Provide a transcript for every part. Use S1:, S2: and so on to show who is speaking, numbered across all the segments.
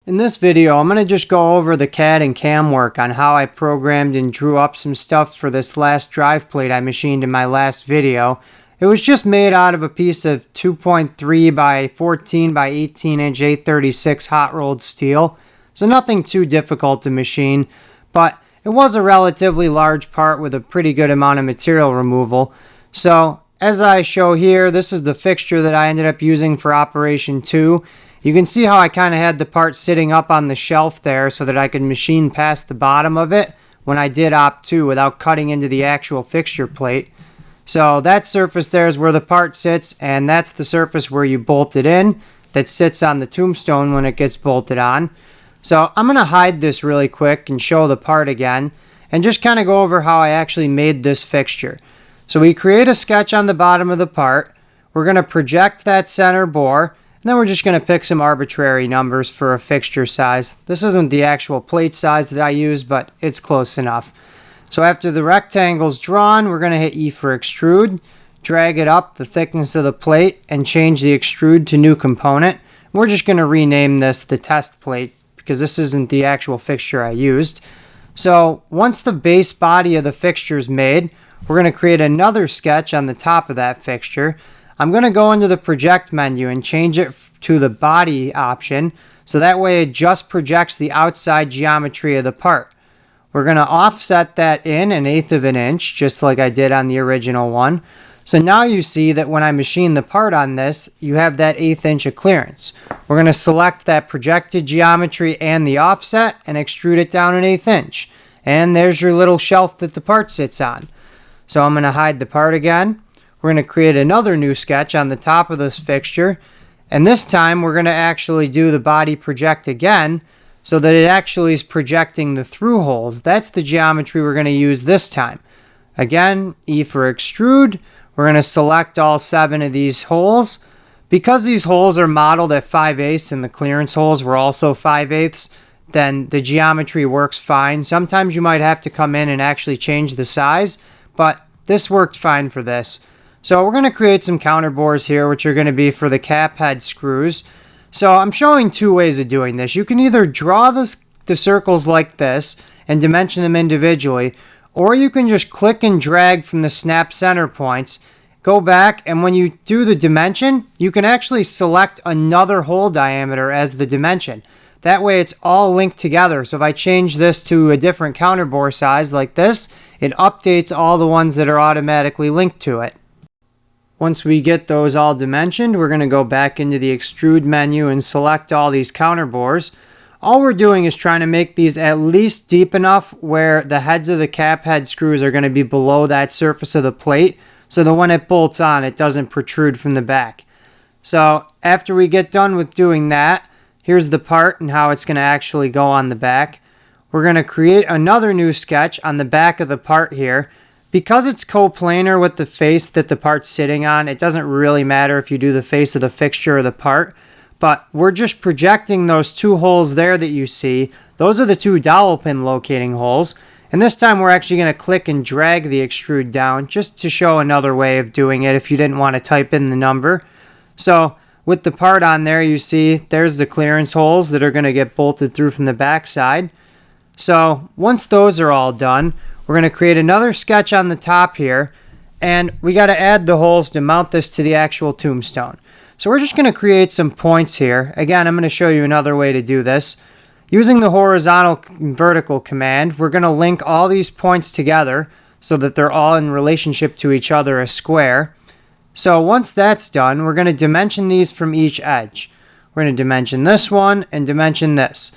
S1: In this video, I'm going to just go over the CAD and CAM work on how I programmed and drew up some stuff for this last drive plate I machined in my last video. It was just made out of a piece of 2.3 by 14 by 18 inch 836 hot rolled steel, so nothing too difficult to machine, but it was a relatively large part with a pretty good amount of material removal. So as I show here, this is the fixture that I ended up using for Operation 2. You can see how I kind of had the part sitting up on the shelf there so that I could machine past the bottom of it when I did Op 2 without cutting into the actual fixture plate. So that surface there is where the part sits, and that's the surface where you bolt it in that sits on the tombstone when it gets bolted on. So I'm going to hide this really quick and show the part again and just kind of go over how I actually made this fixture. So we create a sketch on the bottom of the part. We're going to project that center bore. And then we're just going to pick some arbitrary numbers for a fixture size. This isn't the actual plate size that I use, but it's close enough. So after the rectangle's drawn, we're going to hit E for extrude, drag it up the thickness of the plate, and change the extrude to new component. We're just going to rename this the test plate because this isn't the actual fixture I used. So once the base body of the fixture is made, we're going to create another sketch on the top of that fixture. I'm going to go into the project menu and change it to the body option, so that way it just projects the outside geometry of the part. We're going to offset that in 1/8 of an inch, just like I did on the original one. So now you see that when I machine the part on this, you have that 1/8 inch of clearance. We're going to select that projected geometry and the offset and extrude it down 1/8 inch. And there's your little shelf that the part sits on. So I'm going to hide the part again. We're going to create another new sketch on the top of this fixture, and this time we're going to actually do the body project again so that it actually is projecting the through holes. That's the geometry we're going to use this time. Again, E for extrude. We're going to select all 7 of these holes. Because these holes are modeled at 5/8 and the clearance holes were also 5/8, then the geometry works fine. Sometimes you might have to come in and actually change the size, but this worked fine for this. So we're going to create some counterbores here, which are going to be for the cap head screws. So I'm showing 2 ways of doing this. You can either draw the circles like this and dimension them individually, or you can just click and drag from the snap center points, go back, and when you do the dimension, you can actually select another hole diameter as the dimension. That way it's all linked together. So if I change this to a different counterbore size like this, it updates all the ones that are automatically linked to it. Once we get those all dimensioned, we're going to go back into the extrude menu and select all these counterbores. All we're doing is trying to make these at least deep enough where the heads of the cap head screws are going to be below that surface of the plate, so that when it bolts on, it doesn't protrude from the back. So after we get done with doing that, here's the part and how it's going to actually go on the back. We're going to create another new sketch on the back of the part here. Because it's coplanar with the face that the part's sitting on, it doesn't really matter if you do the face of the fixture or the part, but we're just projecting those 2 holes there that you see. Those are the 2 dowel pin locating holes, and this time we're actually going to click and drag the extrude down just to show another way of doing it if you didn't want to type in the number. So with the part on there, you see there's the clearance holes that are going to get bolted through from the back side. So once those are all done, we're going to create another sketch on the top here, and we got to add the holes to mount this to the actual tombstone. So we're just going to create some points here. Again, I'm going to show you another way to do this. Using the horizontal and vertical command, we're going to link all these points together so that they're all in relationship to each other as square. So once that's done, we're going to dimension these from each edge. We're going to dimension this one and dimension this,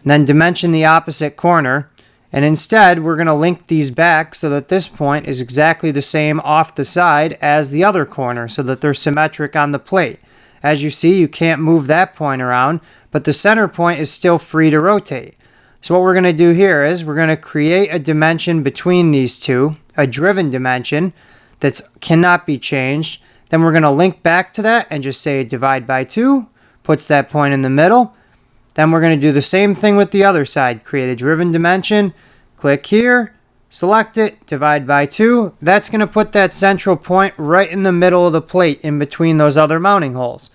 S1: and then dimension the opposite corner. And instead, we're going to link these back so that this point is exactly the same off the side as the other corner so that they're symmetric on the plate. As you see, you can't move that point around, but the center point is still free to rotate. So what we're going to do here is we're going to create a dimension between these two, a driven dimension that cannot be changed. Then we're going to link back to that and just say divide by 2, puts that point in the middle. Then we're going to do the same thing with the other side. Create a driven dimension, click here, select it, divide by 2. That's going to put that central point right in the middle of the plate in between those other mounting holes.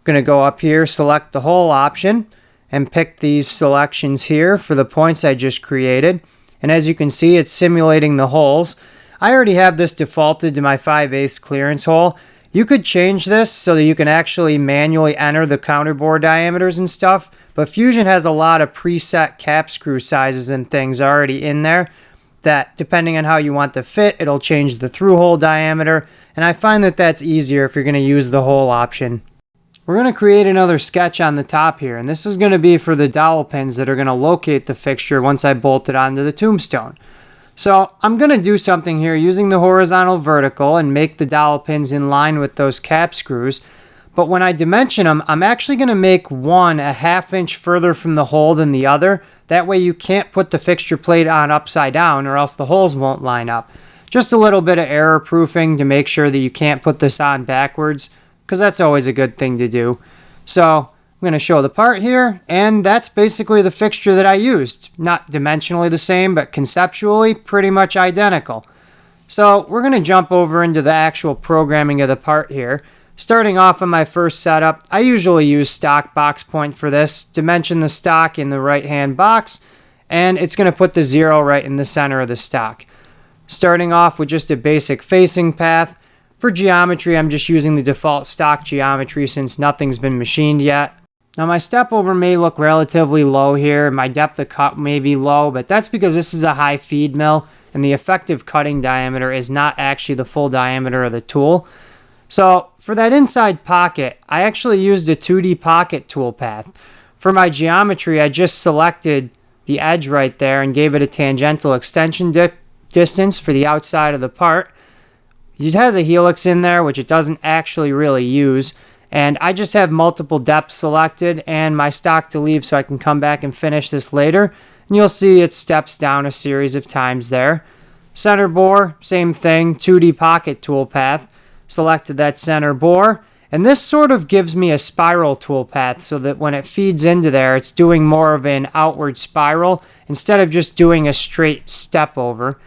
S1: We're going to go up here, select the hole option, and pick these selections here for the points I just created. And as you can see, it's simulating the holes. I already have this defaulted to my 5/8 clearance hole. You could change this so that you can actually manually enter the counterbore diameters and stuff, but Fusion has a lot of preset cap screw sizes and things already in there that, depending on how you want the fit, it'll change the through hole diameter, and I find that that's easier if you're going to use the hole option. We're going to create another sketch on the top here, and this is going to be for the dowel pins that are going to locate the fixture once I bolt it onto the tombstone. So I'm going to do something here using the horizontal vertical and make the dowel pins in line with those cap screws. But when I dimension them, I'm actually going to make one a 1/2 inch further from the hole than the other. That way you can't put the fixture plate on upside down or else the holes won't line up. Just a little bit of error proofing to make sure that you can't put this on backwards, because that's always a good thing to do. So I'm going to show the part here, and that's basically the fixture that I used. Not dimensionally the same, but conceptually pretty much identical. So we're going to jump over into the actual programming of the part here. Starting off on my first setup, I usually use stock box point for this. Dimension the stock in the right hand box, and it's going to put the 0 right in the center of the stock. Starting off with just a basic facing path. For geometry, I'm just using the default stock geometry since nothing's been machined yet. Now my step over may look relatively low here, my depth of cut may be low, but that's because this is a high feed mill and the effective cutting diameter is not actually the full diameter of the tool. So for that inside pocket, I actually used a 2D pocket toolpath. For my geometry, I just selected the edge right there and gave it a tangential extension distance for the outside of the part. It has a helix in there, which it doesn't actually really use. And I just have multiple depths selected and my stock to leave so I can come back and finish this later. And you'll see it steps down a series of times there. Center bore, same thing, 2D pocket toolpath. Selected that center bore. And this sort of gives me a spiral toolpath so that when it feeds into there, it's doing more of an outward spiral instead of just doing a straight step over.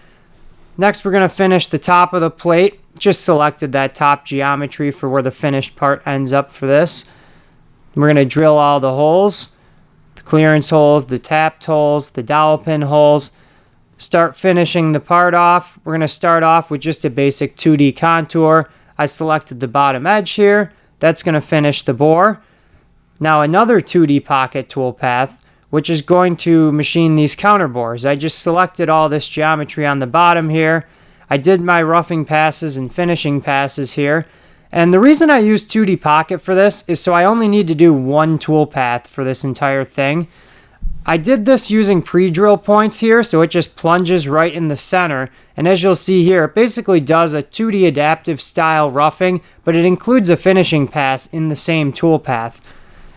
S1: Next, we're going to finish the top of the plate. Just selected that top geometry for where the finished part ends up for this. We're going to drill all the holes, the clearance holes, the tapped holes, the dowel pin holes. Start finishing the part off. We're going to start off with just a basic 2D contour. I selected the bottom edge here. That's going to finish the bore. Now another 2D pocket toolpath, which is going to machine these counterbores. I just selected all this geometry on the bottom here. I did my roughing passes and finishing passes here. And the reason I use 2D pocket for this is so I only need to do one toolpath for this entire thing. I did this using pre-drill points here, so it just plunges right in the center. And as you'll see here, it basically does a 2D adaptive style roughing, but it includes a finishing pass in the same toolpath.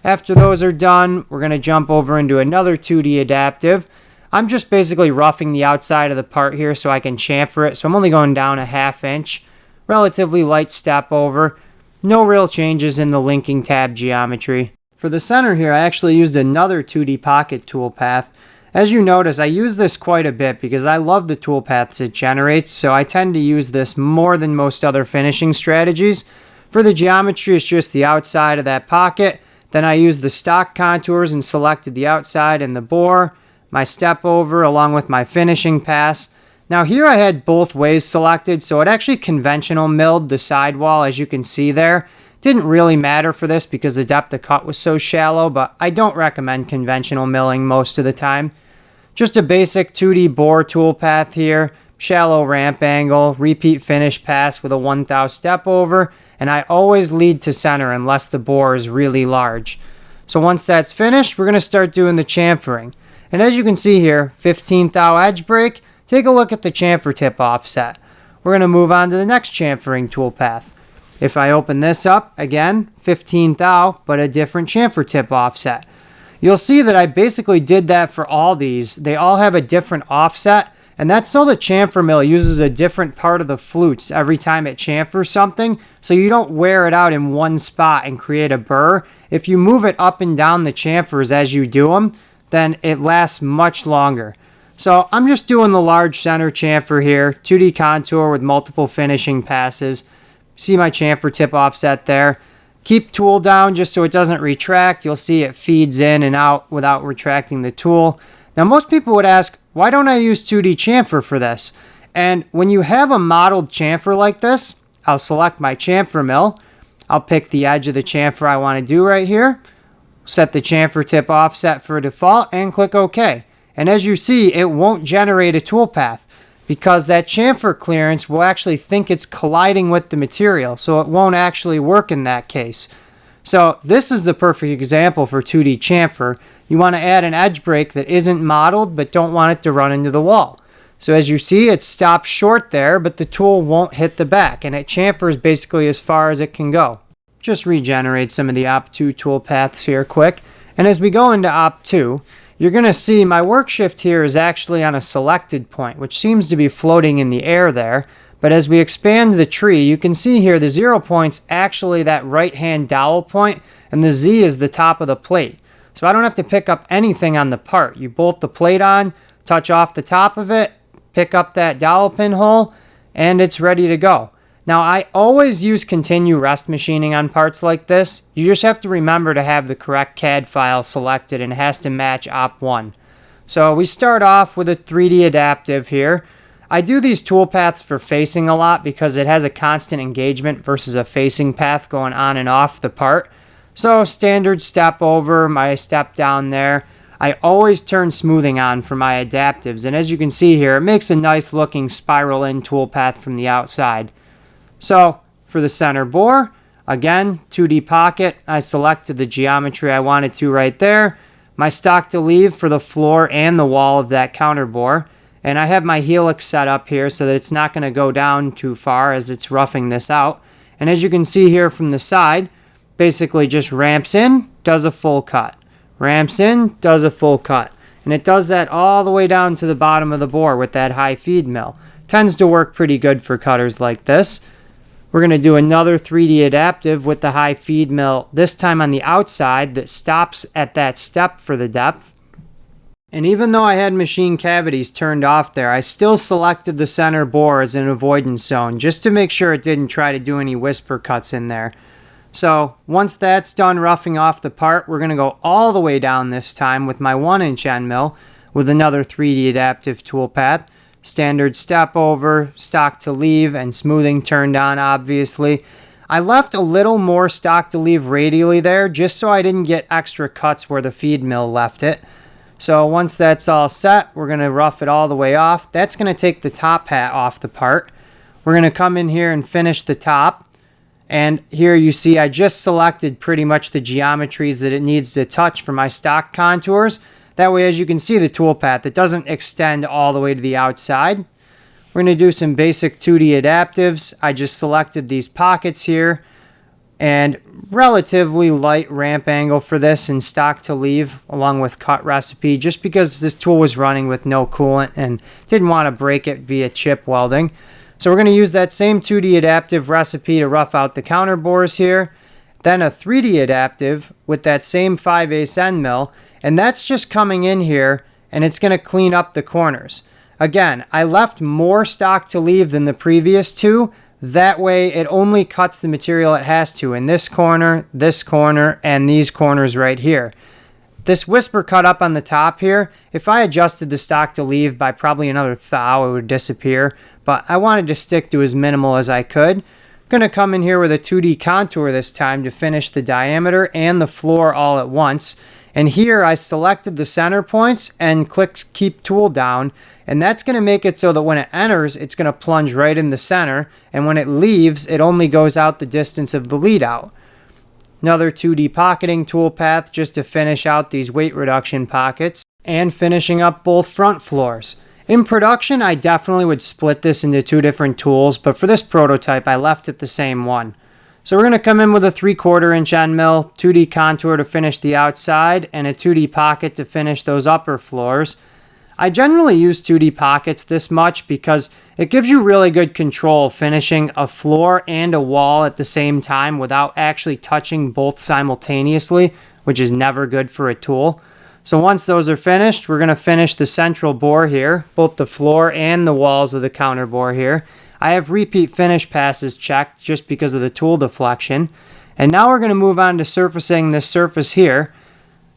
S1: After those are done, we're going to jump over into another 2D adaptive. I'm just basically roughing the outside of the part here so I can chamfer it. So I'm only going down a 1/2 inch. Relatively light step over. No real changes in the linking tab geometry. For the center here, I actually used another 2D pocket toolpath. As you notice, I use this quite a bit because I love the toolpaths it generates, so I tend to use this more than most other finishing strategies. For the geometry, it's just the outside of that pocket. Then I used the stock contours and selected the outside and the bore, my step over along with my finishing pass. Now here I had both ways selected, so it actually conventional milled the sidewall as you can see there. Didn't really matter for this because the depth of cut was so shallow, but I don't recommend conventional milling most of the time. Just a basic 2D bore toolpath here, shallow ramp angle, repeat finish pass with a 1/1000 step over, and I always lead to center unless the bore is really large. So once that's finished, we're going to start doing the chamfering. And as you can see here, 15/1000 edge break. Take a look at the chamfer tip offset. We're going to move on to the next chamfering toolpath. If I open this up, again, 15/1000, but a different chamfer tip offset. You'll see that I basically did that for all these. They all have a different offset, and that's so the chamfer mill uses a different part of the flutes every time it chamfers something, so you don't wear it out in one spot and create a burr. If you move it up and down the chamfers as you do them, then it lasts much longer. So I'm just doing the large center chamfer here, 2D contour with multiple finishing passes. See my chamfer tip offset there. Keep tool down just so it doesn't retract. You'll see it feeds in and out without retracting the tool. Now most people would ask, why don't I use 2D chamfer for this? And when you have a modeled chamfer like this, I'll select my chamfer mill. I'll pick the edge of the chamfer I want to do right here. Set the chamfer tip offset for default and click OK. And as you see, it won't generate a toolpath because that chamfer clearance will actually think it's colliding with the material, so it won't actually work in that case. So this is the perfect example for 2D chamfer. You want to add an edge break that isn't modeled but don't want it to run into the wall. So as you see, it stops short there, but the tool won't hit the back, and it chamfers basically as far as it can go. Just regenerate some of the Op2 toolpaths here quick. And as we go into Op2, you're going to see my work shift here is actually on a selected point, which seems to be floating in the air there. But as we expand the tree, you can see here the 0 point's actually that right-hand dowel point, and the Z is the top of the plate. So I don't have to pick up anything on the part. You bolt the plate on, touch off the top of it, pick up that dowel pin hole, and it's ready to go. Now, I always use continue rest machining on parts like this. You just have to remember to have the correct CAD file selected, and it has to match Op1. So we start off with a 3D adaptive here. I do these toolpaths for facing a lot because it has a constant engagement versus a facing path going on and off the part. So standard step over, my step down there. I always turn smoothing on for my adaptives, and as you can see here, it makes a nice looking spiral in toolpath from the outside. So for the center bore, again, 2D pocket, I selected the geometry I wanted to right there. My stock to leave for the floor and the wall of that counter bore. And I have my helix set up here so that it's not going to go down too far as it's roughing this out. And as you can see here from the side, basically just ramps in, does a full cut. Ramps in, does a full cut. And it does that all the way down to the bottom of the bore with that high feed mill. Tends to work pretty good for cutters like this. We're going to do another 3D adaptive with the high feed mill, this time on the outside that stops at that step for the depth. And even though I had machine cavities turned off there, I still selected the center bore as an avoidance zone just to make sure it didn't try to do any whisper cuts in there. So once that's done roughing off the part, we're going to go all the way down this time with my 1-inch end mill with another 3D adaptive toolpath. Standard step over, stock to leave, and smoothing turned on, obviously. I left a little more stock to leave radially there just so I didn't get extra cuts where the feed mill left it. So once that's all set, we're going to rough it all the way off. That's going to take the top hat off the part. We're going to come in here and finish the top. And here you see I just selected pretty much the geometries that it needs to touch for my stock contours. That way, as you can see the toolpath, it doesn't extend all the way to the outside. We're going to do some basic 2D adaptives. I just selected these pockets here and relatively light ramp angle for this and stock to leave along with cut recipe just because this tool was running with no coolant and didn't want to break it via chip welding. So we're going to use that same 2D adaptive recipe to rough out the counter bores here. Then a 3D adaptive with that same 5/8 end mill, and that's just coming in here and it's going to clean up the corners. Again, I left more stock to leave than the previous two. That way it only cuts the material it has to in this corner, and these corners right here. This whisper cut up on the top here, if I adjusted the stock to leave by probably another thou, it would disappear. But I wanted to stick to as minimal as I could. I'm going to come in here with a 2D contour this time to finish the diameter and the floor all at once. And here I selected the center points and clicked keep tool down. And that's going to make it so that when it enters, it's going to plunge right in the center. And when it leaves, it only goes out the distance of the lead out. Another 2D pocketing toolpath just to finish out these weight reduction pockets. And finishing up both front floors. In production, I definitely would split this into two different tools, but for this prototype, I left it the same one. So we're going to come in with a 3/4 inch end mill, 2D contour to finish the outside, and a 2D pocket to finish those upper floors. I generally use 2D pockets this much because it gives you really good control finishing a floor and a wall at the same time without actually touching both simultaneously, which is never good for a tool. So once those are finished, we're going to finish the central bore here, both the floor and the walls of the counter bore here. I have repeat finish passes checked just because of the tool deflection. And now we're going to move on to surfacing this surface here.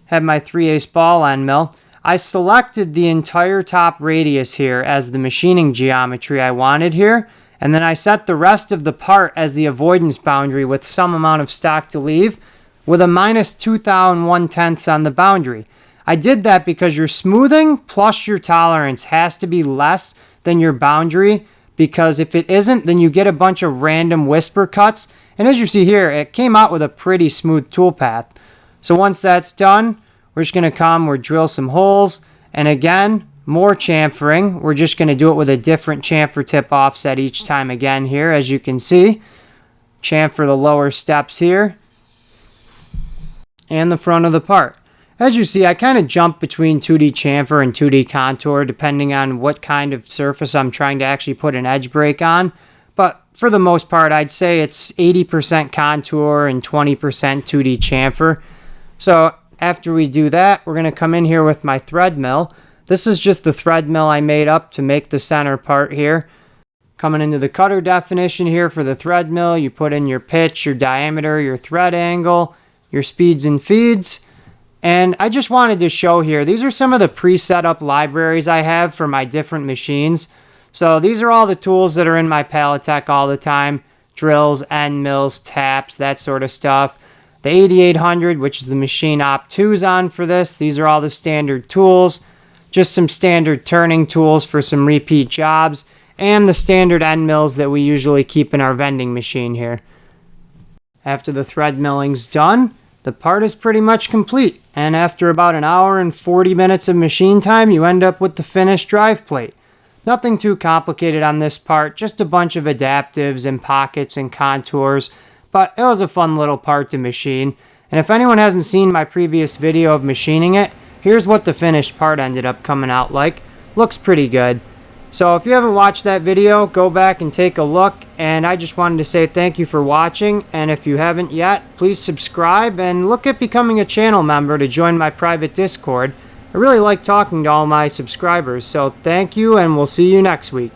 S1: Have my 3/8 ball end mill. I selected the entire top radius here as the machining geometry I wanted here, and then I set the rest of the part as the avoidance boundary with some amount of stock to leave, with a -2 thou and 1/10 on the boundary. I did that because your smoothing plus your tolerance has to be less than your boundary, because if it isn't, then you get a bunch of random whisper cuts. And as you see here, it came out with a pretty smooth toolpath. So once that's done, we're just going to we'll drill some holes. And again, more chamfering. We're just going to do it with a different chamfer tip offset each time again here, as you can see. Chamfer the lower steps here and the front of the part. As you see, I kind of jump between 2D chamfer and 2D contour depending on what kind of surface I'm trying to actually put an edge break on. But for the most part, I'd say it's 80% contour and 20% 2D chamfer. So after we do that, we're going to come in here with my thread mill. This is just the thread mill I made up to make the center part here. Coming into the cutter definition here for the thread mill, you put in your pitch, your diameter, your thread angle, your speeds and feeds. And I just wanted to show here, these are some of the pre-set up libraries I have for my different machines. So these are all the tools that are in my Palatech all the time. Drills, end mills, taps, that sort of stuff. The 8800, which is the machine Op 2's on for this. These are all the standard tools. Just some standard turning tools for some repeat jobs. And the standard end mills that we usually keep in our vending machine here. After the thread milling's done, the part is pretty much complete. And after about 1 hour and 40 minutes of machine time, you end up with the finished drive plate. Nothing too complicated on this part, just a bunch of adaptives and pockets and contours. But it was a fun little part to machine. And if anyone hasn't seen my previous video of machining it, here's what the finished part ended up coming out like. Looks pretty good. So if you haven't watched that video, go back and take a look. And I just wanted to say thank you for watching. And if you haven't yet, please subscribe and look at becoming a channel member to join my private Discord. I really like talking to all my subscribers. So thank you, and we'll see you next week.